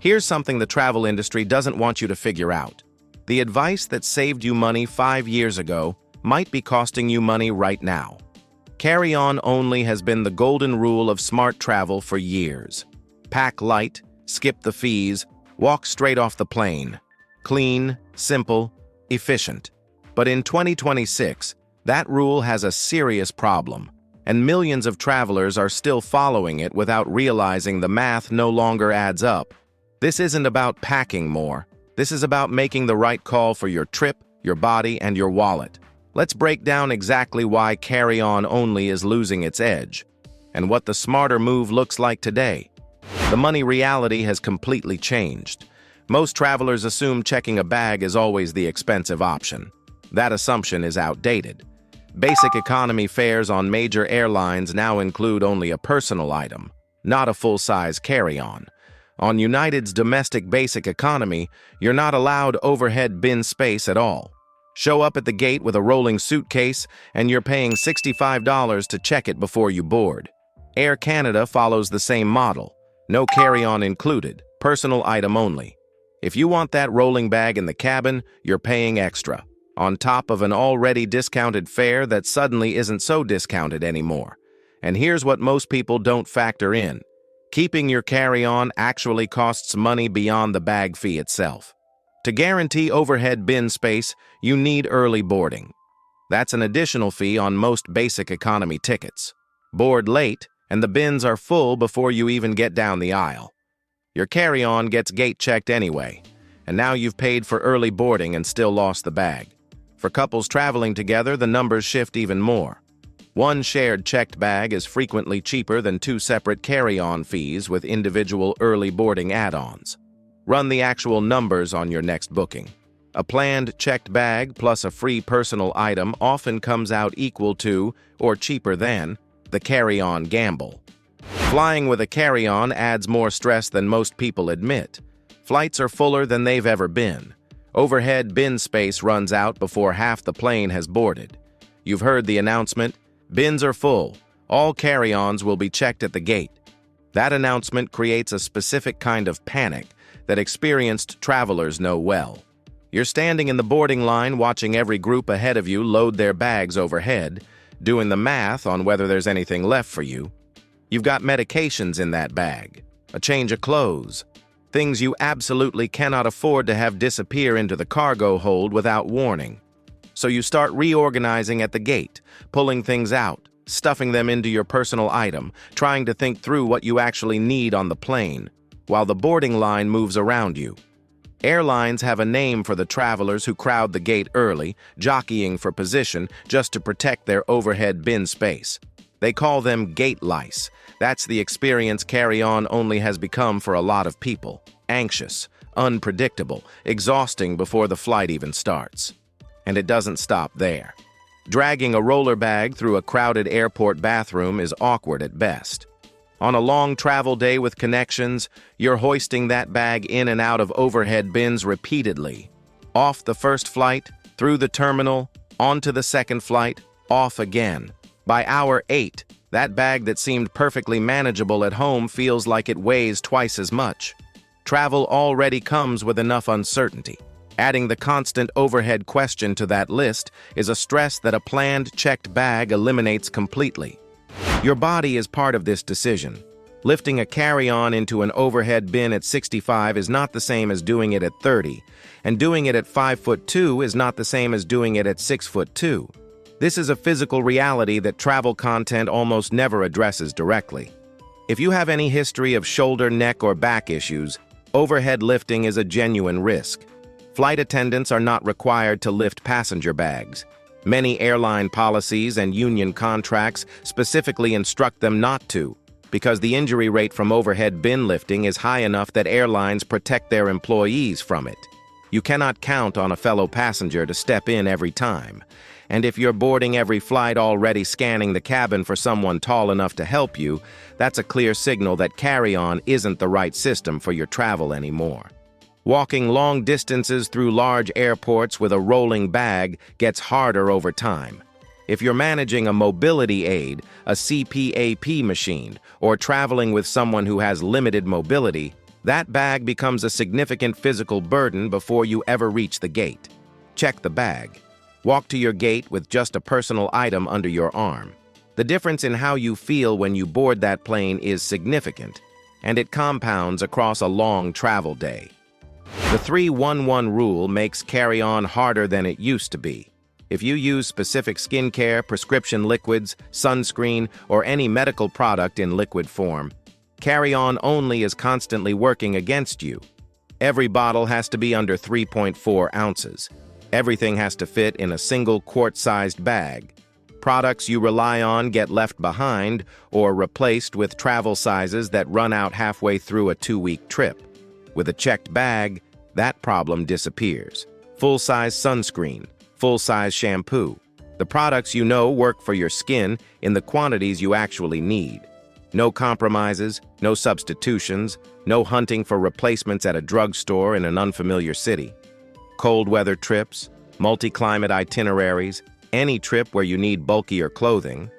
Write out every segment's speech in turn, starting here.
Here's something the travel industry doesn't want you to figure out. The advice that saved you money 5 years ago might be costing you money right now. Carry-on only has been the golden rule of smart travel for years. Pack light, skip the fees, walk straight off the plane. Clean, simple, efficient. But in 2026, that rule has a serious problem, and millions of travelers are still following it without realizing the math no longer adds up. This isn't about packing more. This is about making the right call for your trip, your body, and your wallet. Let's break down exactly why carry-on only is losing its edge, and what the smarter move looks like today. The money reality has completely changed. Most travelers assume checking a bag is always the expensive option. That assumption is outdated. Basic economy fares on major airlines now include only a personal item, not a full-size carry-on. On United's domestic basic economy, you're not allowed overhead bin space at all. Show up at the gate with a rolling suitcase, and you're paying $65 to check it before you board. Air Canada follows the same model. No carry-on included, personal item only. If you want that rolling bag in the cabin, you're paying extra, on top of an already discounted fare that suddenly isn't so discounted anymore. And here's what most people don't factor in. Keeping your carry-on actually costs money beyond the bag fee itself. To guarantee overhead bin space, you need early boarding. That's an additional fee on most basic economy tickets. Board late, and the bins are full before you even get down the aisle. Your carry-on gets gate-checked anyway, and now you've paid for early boarding and still lost the bag. For couples traveling together, the numbers shift even more. One shared checked bag is frequently cheaper than 2 separate carry-on fees with individual early boarding add-ons. Run the actual numbers on your next booking. A planned checked bag plus a free personal item often comes out equal to, or cheaper than, the carry-on gamble. Flying with a carry-on adds more stress than most people admit. Flights are fuller than they've ever been. Overhead bin space runs out before half the plane has boarded. You've heard the announcement, bins are full, all carry-ons will be checked at the gate. That announcement creates a specific kind of panic that experienced travelers know well. You're standing in the boarding line watching every group ahead of you load their bags overhead, doing the math on whether there's anything left for you. You've got medications in that bag, a change of clothes, things you absolutely cannot afford to have disappear into the cargo hold without warning. So you start reorganizing at the gate, pulling things out, stuffing them into your personal item, trying to think through what you actually need on the plane, while the boarding line moves around you. Airlines have a name for the travelers who crowd the gate early, jockeying for position just to protect their overhead bin space. They call them gate lice. That's the experience carry-on only has become for a lot of people. Anxious, unpredictable, exhausting before the flight even starts. And it doesn't stop there. Dragging a roller bag through a crowded airport bathroom is awkward at best. On a long travel day with connections, you're hoisting that bag in and out of overhead bins repeatedly. Off the first flight, through the terminal, onto the second flight, off again. By hour 8, that bag that seemed perfectly manageable at home feels like it weighs twice as much. Travel already comes with enough uncertainty. Adding the constant overhead question to that list is a stress that a planned checked bag eliminates completely. Your body is part of this decision. Lifting a carry-on into an overhead bin at 65 is not the same as doing it at 30, and doing it at 5'2" is not the same as doing it at 6'2". This is a physical reality that travel content almost never addresses directly. If you have any history of shoulder, neck, or back issues, overhead lifting is a genuine risk. Flight attendants are not required to lift passenger bags. Many airline policies and union contracts specifically instruct them not to, because the injury rate from overhead bin lifting is high enough that airlines protect their employees from it. You cannot count on a fellow passenger to step in every time. And if you're boarding every flight already scanning the cabin for someone tall enough to help you, that's a clear signal that carry-on isn't the right system for your travel anymore. Walking long distances through large airports with a rolling bag gets harder over time. If you're managing a mobility aid, a CPAP machine, or traveling with someone who has limited mobility, That bag becomes a significant physical burden before you ever reach the gate. Check the bag. Walk to your gate with just a personal item under your arm. The difference in how you feel when you board that plane is significant, and it compounds across a long travel day. The 3-1-1 rule makes carry-on harder than it used to be. If you use specific skincare, prescription liquids, sunscreen, or any medical product in liquid form, carry-on only is constantly working against you. Every bottle has to be under 3.4 ounces. Everything has to fit in a single quart-sized bag. Products you rely on get left behind or replaced with travel sizes that run out halfway through a 2-week trip. With a checked bag, that problem disappears. Full-size sunscreen, full-size shampoo. The products you know work for your skin in the quantities you actually need. No compromises, no substitutions, no hunting for replacements at a drugstore in an unfamiliar city. Cold weather trips, multi-climate itineraries, any trip where you need bulkier clothing,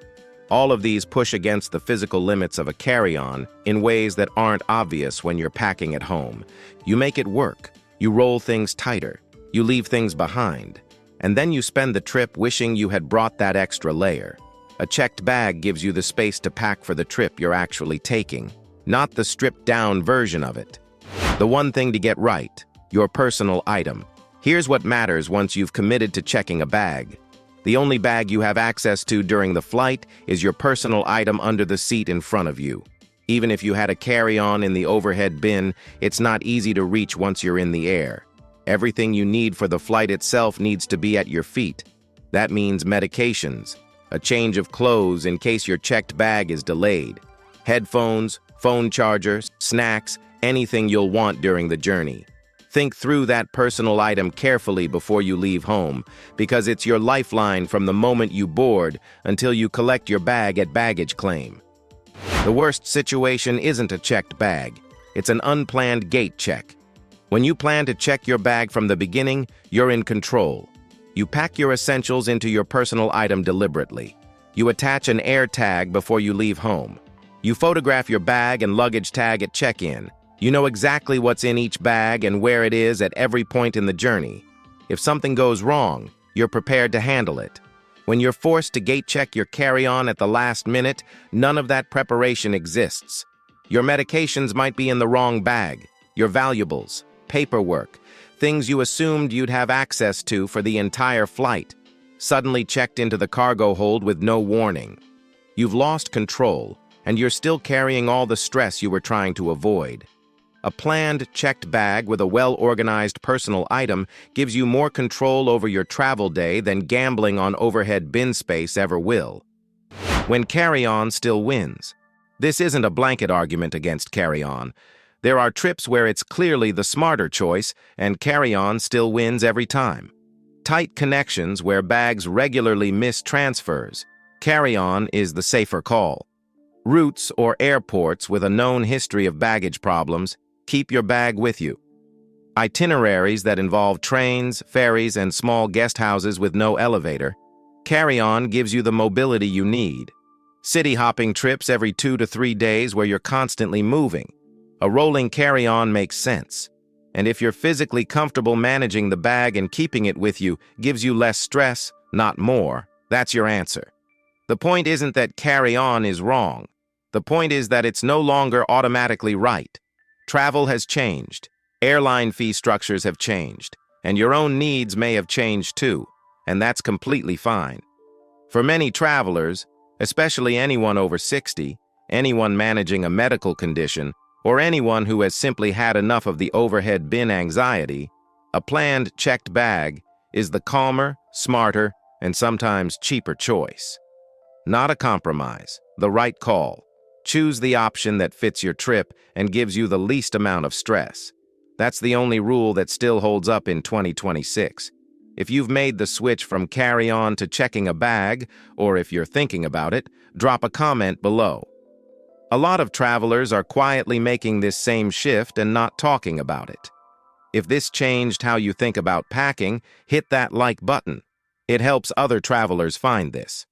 all of these push against the physical limits of a carry-on in ways that aren't obvious when you're packing at home. You make it work. You roll things tighter. You leave things behind. And then you spend the trip wishing you had brought that extra layer. A checked bag gives you the space to pack for the trip you're actually taking, not the stripped-down version of it. The one thing to get right, your personal item. Here's what matters once you've committed to checking a bag. The only bag you have access to during the flight is your personal item under the seat in front of you. Even if you had a carry-on in the overhead bin, it's not easy to reach once you're in the air. Everything you need for the flight itself needs to be at your feet. That means medications, a change of clothes in case your checked bag is delayed, headphones, phone chargers, snacks, anything you'll want during the journey. Think through that personal item carefully before you leave home, because it's your lifeline from the moment you board until you collect your bag at baggage claim. The worst situation isn't a checked bag. It's an unplanned gate check. When you plan to check your bag from the beginning, you're in control. You pack your essentials into your personal item deliberately. You attach an air tag before you leave home. You photograph your bag and luggage tag at check-in. You know exactly what's in each bag and where it is at every point in the journey. If something goes wrong, you're prepared to handle it. When you're forced to gate check your carry-on at the last minute, none of that preparation exists. Your medications might be in the wrong bag, your valuables, paperwork, things you assumed you'd have access to for the entire flight, suddenly checked into the cargo hold with no warning. You've lost control, and you're still carrying all the stress you were trying to avoid. A planned, checked bag with a well-organized personal item gives you more control over your travel day than gambling on overhead bin space ever will. When carry-on still wins. This isn't a blanket argument against carry-on. There are trips where it's clearly the smarter choice, and carry-on still wins every time. Tight connections where bags regularly miss transfers. Carry-on is the safer call. Routes or airports with a known history of baggage problems, keep your bag with you. Itineraries that involve trains, ferries, and small guest houses with no elevator. Carry-on gives you the mobility you need. City-hopping trips every 2 to 3 days where you're constantly moving. A rolling carry-on makes sense. And if you're physically comfortable managing the bag and keeping it with you gives you less stress, not more, that's your answer. The point isn't that carry-on is wrong. The point is that it's no longer automatically right. Travel has changed, airline fee structures have changed, and your own needs may have changed too, and that's completely fine. For many travelers, especially anyone over 60, anyone managing a medical condition, or anyone who has simply had enough of the overhead bin anxiety, a planned, checked bag is the calmer, smarter, and sometimes cheaper choice. Not a compromise, the right call. Choose the option that fits your trip and gives you the least amount of stress. That's the only rule that still holds up in 2026. If you've made the switch from carry-on to checking a bag, or if you're thinking about it, drop a comment below. A lot of travelers are quietly making this same shift and not talking about it. If this changed how you think about packing, hit that like button. It helps other travelers find this.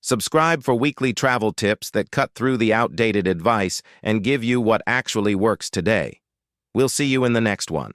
Subscribe for weekly travel tips that cut through the outdated advice and give you what actually works today. We'll see you in the next one.